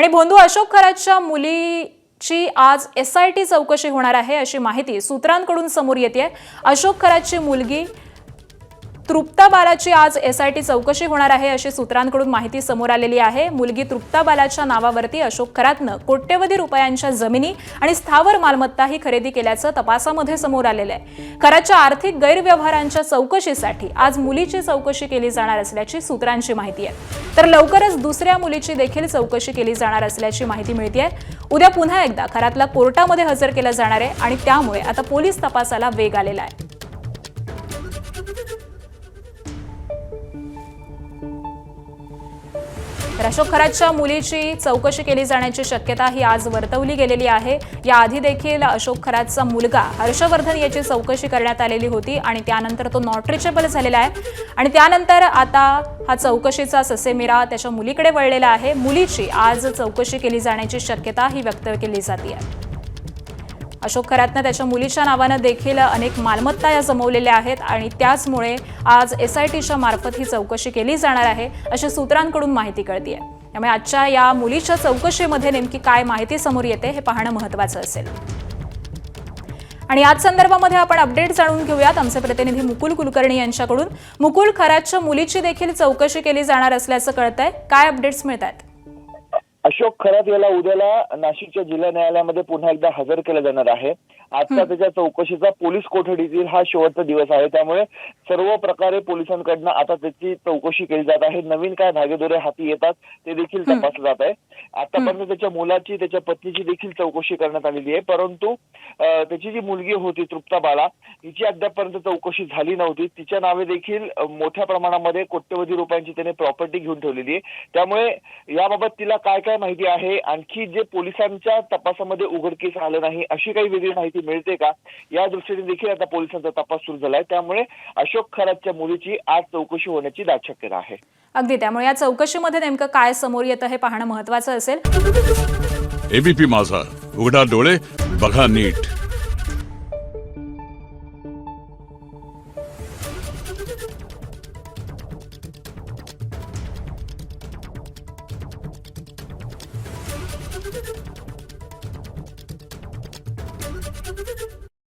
आणि भोंदू अशोक खरातच्या मुलीची आज SIT चौकशी होणार आहे अशी माहिती सूत्रांकडून समोर येते। अशोक खरातची मुलगी तृप्ता बालाची आज SIT चौकशी होणार आहे अशी सूत्रांकडून माहिती समोर आलेली आहे। मुलगी तृप्ता बालाच्या नावावरती अशोक खरातने कोट्यवधी रुपयांच्या जमिनी आणि स्थावर मालमत्ताही खरेदी केल्याचं तपासामध्ये समोर आलेलं आहे। खरातच्या आर्थिक गैरव्यवहारांच्या चौकशीसाठी आज मुलीची चौकशी केली जाणार असल्याची सूत्रांची माहिती आहे। तर लवकरच दुसऱ्या मुलीची देखील चौकशी केली जाणार असल्याची माहिती मिळते। उद्या पुन्हा एकदा खरातला कोर्टामध्ये हजर केलं जाणार आहे आणि त्यामुळे आता पोलीस तपासाला वेग आलेला आहे। अशोक खरातच्या मुलीची चौकशी केली जाण्याची शक्यता ही आज वर्तवली गेलेली आहे। याआधी देखील अशोक खरातचा मुलगा हर्षवर्धन याची चौकशी करण्यात आलेली होती आणि त्यानंतर तो नॉट रिचेबल झालेला आहे आणि त्यानंतर आता हा चौकशीचा ससेमिरा त्याच्या मुलीकडे वळलेला आहे। मुलीची आज चौकशी केली जाण्याची शक्यता ही व्यक्त केली जाते आहे। अशोक खरातने त्याच्या मुलीच्या नावाने देखील अनेक मालमत्ता या जमवलेल्या आहेत आणि त्याचमुळे आज SITच्या मार्फत ही चौकशी केली जाणार आहे अशी सूत्रांकडून माहिती कळते आहे। त्यामुळे आजच्या या मुलीच्या चौकशीमध्ये नेमकी काय माहिती समोर येते हे पाहणं महत्त्वाचं असेल। आणि याच संदर्भामध्ये आपण अपडेट जाणून घेऊयात आमचे प्रतिनिधी मुकुल कुलकर्णी यांच्याकडून। मुकुल, खरातच्या मुलीची देखील चौकशी केली जाणार असल्याचं कळतंय, काय अपडेट्स मिळतात? अशोक खरात याला उद्याला नाशिकच्या जिल्हा न्यायालयामध्ये पुन्हा एकदा हजर केलं जाणार आहे। आजचा त्याच्या चौकशीचा पोलीस कोठडीतील हा शेवटचा दिवस आहे, त्यामुळे सर्व प्रकारे पोलिसांकडून आता त्याची चौकशी केली जात आहे। नवीन काय धागेदोरे हाती येतात ते देखील तपासलं जात आहे। आतापर्यंत त्याच्या मुलाची त्याच्या पत्नीची देखील चौकशी करण्यात आलेली आहे, परंतु त्याची जी मुलगी होती तृप्ता बाला हिची अद्यापर्यंत चौकशी झाली नव्हती। तिच्या नावे देखील मोठ्या प्रमाणामध्ये कोट्यवधी रुपयांची त्याने प्रॉपर्टी घेऊन ठेवलेली आहे, त्यामुळे याबाबत तिला काय काय माहिती आहे, आणखी जे पोलिसांच्या तपासामध्ये उघडकीस आलं नाही अशी काही वेगळी माहिती मिळते का, या दृष्टीने देखील आता पोलिसांचा तपास सुरू झालाय। त्यामुळे अशोक खरातच्या मुलीची आज चौकशी होण्याची दाट शक्यता आहे। अगदी, त्यामुळे या चौकशीमध्ये नेमकं काय समोर येतं हे पाहणं महत्त्वाचं असेल। ABP माझा, उघडा डोळे बघा नीट।